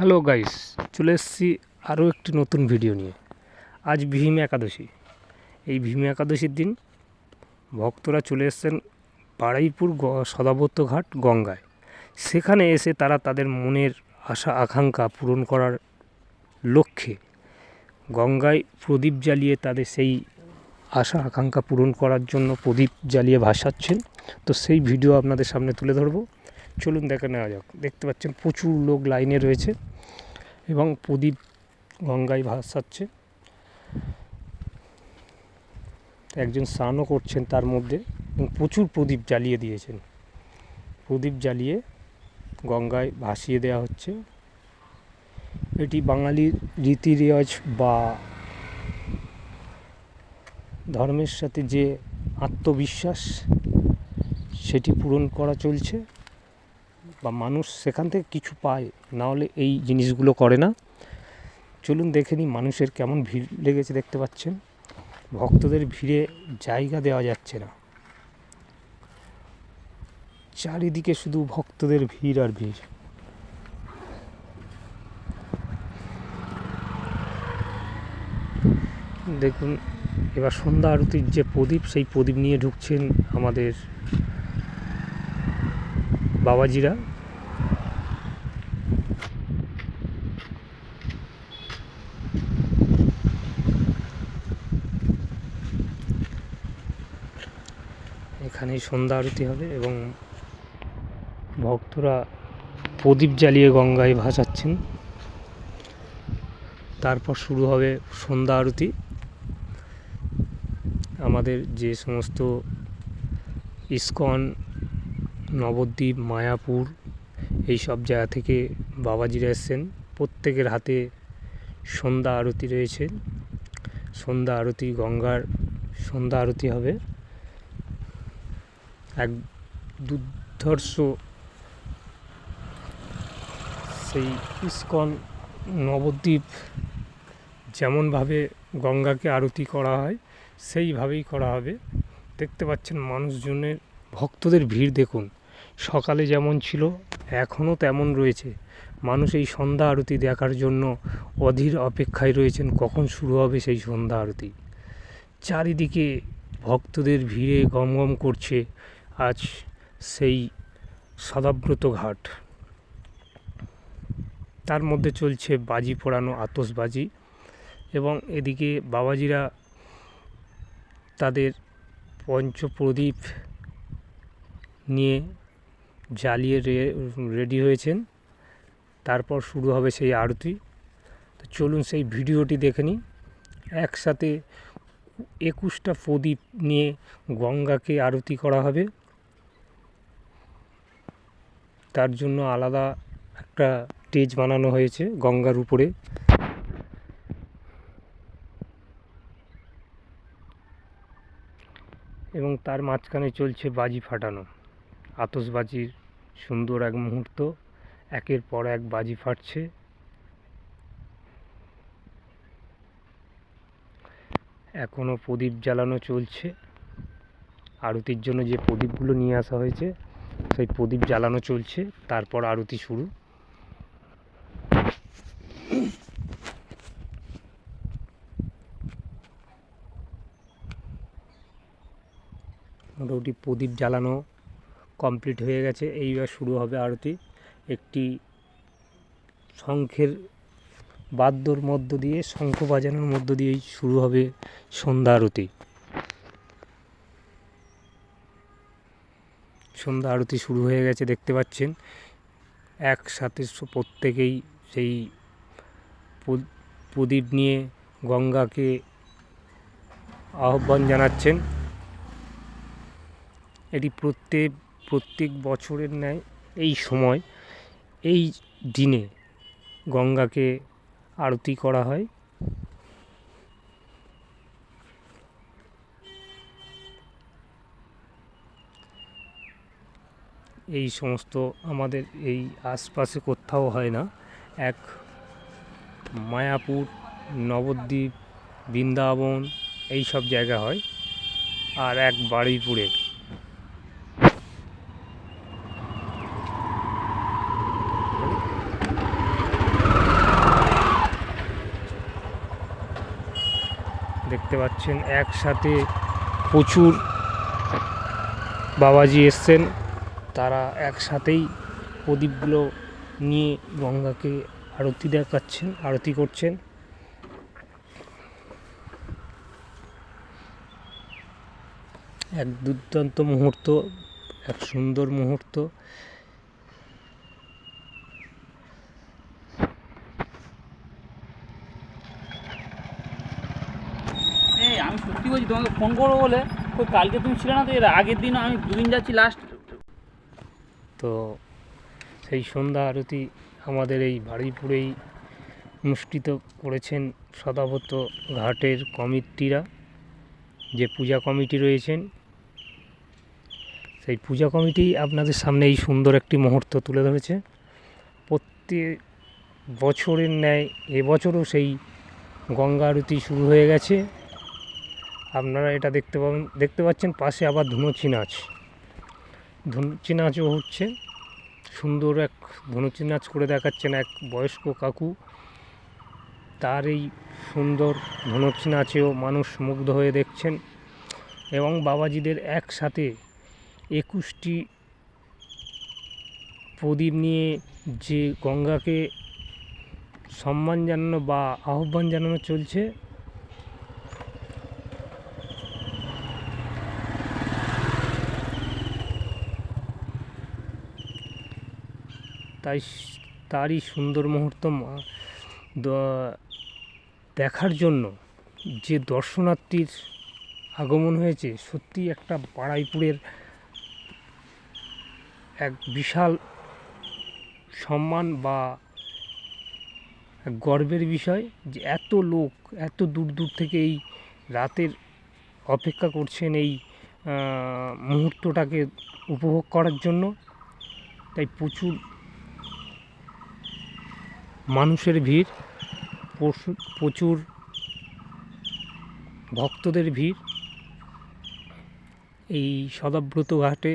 Hello guys, চলে এসেছি আরও একটি নতুন ভিডিও নিয়ে। আজ ভীম একাদশী। এই ভীম একাদশীর দিন ভক্তরা চলে এসেছেন বারুইপুর সদাব্রত ঘাট গঙ্গায়। সেখানে এসে তারা তাদের মনের আশা আকাঙ্ক্ষা পূরণ করার লক্ষ্যে গঙ্গায় প্রদীপ জ্বালিয়ে তাদের সেই আশা আকাঙ্ক্ষা পূরণ করার জন্য প্রদীপ জ্বালিয়ে ভাসাচ্ছেন। তো সেই ভিডিও আপনাদের সামনে তুলে ধরবো, চলুন দেখে নেওয়া যাক। দেখতে পাচ্ছেন প্রচুর লোক লাইনে রয়েছে এবং প্রদীপ গঙ্গায় ভাসাচ্ছে। একজন স্নানও করছেন তার মধ্যে, এবং প্রচুর প্রদীপ জ্বালিয়ে দিয়েছেন। প্রদীপ জ্বালিয়ে গঙ্গায় ভাসিয়ে দেওয়া হচ্ছে। এটি বাঙালির রীতি রেওয়াজ বা ধর্মের সাথে যে আত্মবিশ্বাস সেটি পূরণ করা চলছে, বা মানুষ সেখান থেকে কিছু পায়, না হলে এই জিনিসগুলো করে না। চলুন দেখে নিই মানুষের কেমন ভিড় লেগেছে। দেখতে পাচ্ছেন ভক্তদের ভিড়ে জায়গা দেওয়া যাচ্ছে না, চারিদিকে শুধু ভক্তদের ভিড় আর ভিড়। দেখুন, এবার সন্ধ্যা আরতির যে প্রদীপ, সেই প্রদীপ নিয়ে ঢুকছেন আমাদের বাবাজিরা। এখানেই সন্ধ্যা আরতি হবে এবং ভক্তরা প্রদীপ জ্বালিয়ে গঙ্গায় ভাসাচ্ছেন। তারপর শুরু হবে সন্ধ্যা আরতি। আমাদের যে সমস্ত ইস্কন, নবদ্বীপ, মায়াপুর এই সব জায়গা থেকে বাবাজিরা এসেছেন, প্রত্যেকের হাতে সন্ধ্যা আরতি রয়েছে। সন্ধ্যা আরতি, গঙ্গার সন্ধ্যা আরতি হবে। এক দুর্ধর্ষ সেই ইস্কন, নবদ্বীপ যেমনভাবে গঙ্গাকে আরতি করা হয় সেইভাবেই করা হবে। দেখতে পাচ্ছেন মানুষজনের, ভক্তদের ভিড় দেখুন। সকালে যেমন ছিল এখনও তেমন রয়েছে। মানুষ এই সন্ধ্যা আরতি দেখার জন্য অধীর অপেক্ষায় রয়েছেন, কখন শুরু হবে সেই সন্ধ্যা আরতি। চারিদিকে ভক্তদের ভিড়ে গমগম করছে আজ সেই সদাব্রত ঘাট। তার মধ্যে চলছে বাজি পোড়ানো, আতশবাজি, এবং এদিকে বাবাজিরা তাদের পঞ্চপ্রদীপ নিয়ে জ্বালিয়ে রেডি হয়েছেন। তারপর শুরু হবে সেই আরতি। তো চলুন সেই ভিডিওটি দেখে নিই। একসাথে 21টা প্রদীপ নিয়ে গঙ্গাকে আরতি করা হবে। তার জন্য আলাদা একটা স্টেজ বানানো হয়েছে গঙ্গার উপরে। এবং তার মাঝখানে চলছে বাজি ফাটানো, আতশবাজির সুন্দর এক মুহূর্ত। একের পর এক বাজি ফাটছে। এখনও প্রদীপ জ্বালানো চলছে। আরতির জন্য যে প্রদীপগুলো নিয়ে আসা হয়েছে সেই প্রদীপ জ্বালানো চলছে। তারপর আরতি শুরু। মোটামুটি প্রদীপ জ্বালানো কমপ্লিট হয়ে গেছে। এইবার শুরু হবে আরতি। একটি শঙ্খের বাদ্যর মধ্য দিয়ে, শঙ্খ বাজানোর মধ্য দিয়েই শুরু হবে সন্ধ্যা আরতি। সন্ধ্যা আরতি শুরু হয়ে গেছে। দেখতে পাচ্ছেন একসাথে প্রত্যেকেই সেই প্রদীপ নিয়ে গঙ্গাকে আহ্বান জানাচ্ছেন। এটি প্রত্যেক বছরের ন্যায় এই সময়, এই দিনে গঙ্গাকে আরতি করা হয়। এই সমস্ত আমাদের এই আশপাশে কোথাও হয় না। এক মায়াপুর, নবদ্বীপ, বৃন্দাবন এই সব জায়গা হয়, আর এক বারুইপুরে। দেখতে পাচ্ছেন একসাথে প্রচুর বাবাজি এসছেন, তারা একসাথেই প্রদীপগুলো নিয়ে গঙ্গাকে আরতি দেখাচ্ছেন, আরতি করছেন। এক দুর্দান্ত মুহূর্ত, এক সুন্দর মুহূর্ত। আমি সত্যি বলছি, তোমাকে ফোন করবো বলে ওই কালকে তুমি ছিলে না, তো এর আগের দিন আমি দুদিন যাচ্ছি লাস্ট। তো সেই সন্ধ্যা আরতি আমাদের এই বারুইপুরেই অনুষ্ঠিত করেছেন সদাব্রত ঘাটের কমিটিরা, যে পূজা কমিটি রয়েছেন সেই পূজা কমিটি আপনাদের সামনে এই সুন্দর একটি মুহূর্ত তুলে ধরেছে। প্রত্যেক বছরের ন্যায় এবছরও সেই গঙ্গা আরতি শুরু হয়ে গেছে। আপনারা এটা দেখতে পাচ্ছেন, পাশে আবার ধুনুচি নাচও হচ্ছে। সুন্দর এক ধুনুচি নাচ করে দেখাচ্ছেন এক বয়স্ক কাকু। তার এই সুন্দর ধুনুচি নাচেও মানুষ মুগ্ধ হয়ে দেখছেন। এবং বাবাজিদের একসাথে 21টি প্রদীপ নিয়ে যে গঙ্গাকে সম্মান জানানো বা আহ্বান জানানো চলছে, তারই সুন্দর মুহূর্ত দেখার জন্য যে দর্শনার্থীর আগমন হয়েছে, সত্যি একটা বারুইপুরের এক বিশাল সম্মান বা এক গর্বের বিষয় যে এত লোক এত দূর দূর থেকে এই রাতের অপেক্ষা করছেন এই মুহূর্তটাকে উপভোগ করার জন্য। তাই প্রচুর মানুষের ভিড়, প্রচুর ভক্তদের ভিড় এই সদাব্রত ঘাটে।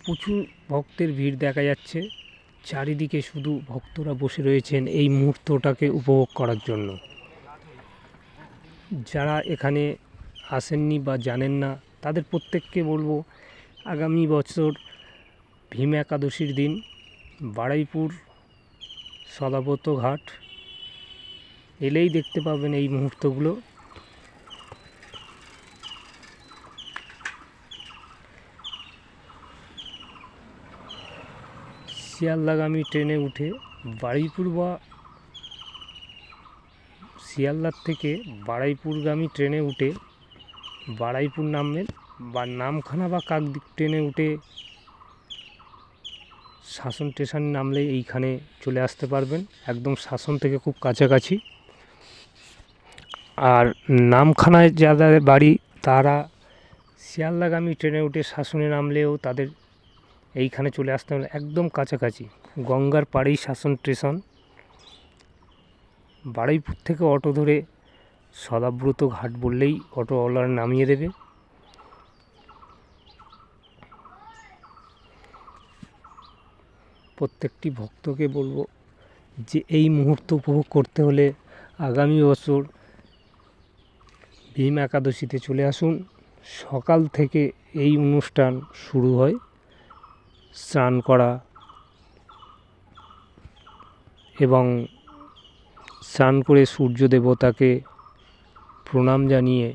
প্রচুর ভক্তের ভিড় দেখা যাচ্ছে, চারিদিকে শুধু ভক্তরা বসে রয়েছেন এই মুহূর্তটাকে উপভোগ করার জন্য। যারা এখানে আসেননি বা জানেন না, তাদের প্রত্যেককে বলবো আগামী বছর ভীম একাদশীর দিন বারুইপুর সদাব্রত ঘাট এলেই দেখতে পাবেন এই মুহূর্তগুলো। শিয়ালদাগামী ট্রেনে উঠে বারুইপুর বা শিয়ালদার থেকে বারুইপুরগামী ট্রেনে উঠে বারুইপুর নামবেন, বা নামখানা বা কাকদ্বীপ ট্রেনে উঠে শাসন স্টেশন নামলে এইখানে চলে আসতে পারবেন, একদম শাসন থেকে খুব কাছাকাছি। আর নামখানায় যাদের বাড়ি তারা শিয়ালদাগামী ট্রেনে উঠে শাসনে নামলেও তাদের এইখানে চলে আসতে হবে, একদম কাছাকাছি, গঙ্গার পাড়েই শাসন স্টেশন। বারুইপুর থেকে অটো ধরে সদাব্রত ঘাট বললেই অটোওয়ালার নামিয়ে দেবে। প্রত্যেকটি ভক্তকে বলবো যে এই মুহূর্ত উপভোগ করতে হলে আগামী বছর ভীম একাদশীতে চলে আসুন। সকাল থেকে এই অনুষ্ঠান শুরু হয়, স্নান করা এবং স্নান করে সূর্য দেবতাকে প্রণাম জানিয়ে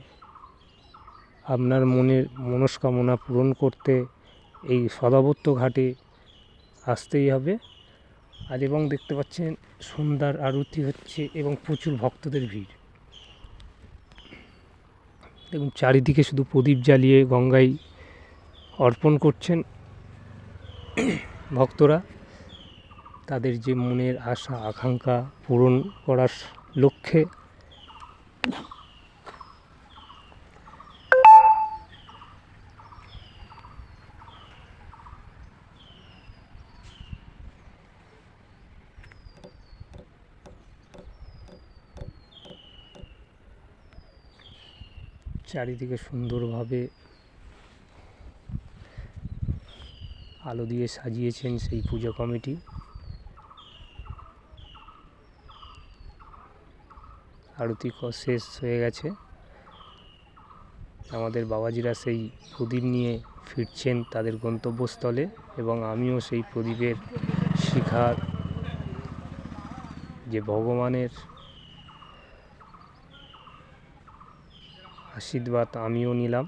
আপনার মনের মনস্কামনা পূরণ করতে এই সদাব্রত ঘাটে আসতেই হবে। আর এবং দেখতে পাচ্ছেন সন্ধ্যার আরতি হচ্ছে এবং প্রচুর ভক্তদের ভিড়, এবং চারিদিকে শুধু প্রদীপ জ্বালিয়ে গঙ্গায় অর্পণ করছেন ভক্তরা তাদের যে মনের আশা আকাঙ্ক্ষা পূরণ করার লক্ষ্যে। চারিদিকে সুন্দরভাবে আলো দিয়ে সাজিয়েছেন সেই পূজা কমিটি। আরতি শেষ হয়ে গেছে। আমাদের বাবাজিরা সেই প্রদীপ নিয়ে ফিরছেন তাদের গন্তব্যস্থলে এবং আমিও সেই প্রদীপের শিখার যে ভগবানের আশীর্বাদ আমিও নিলাম।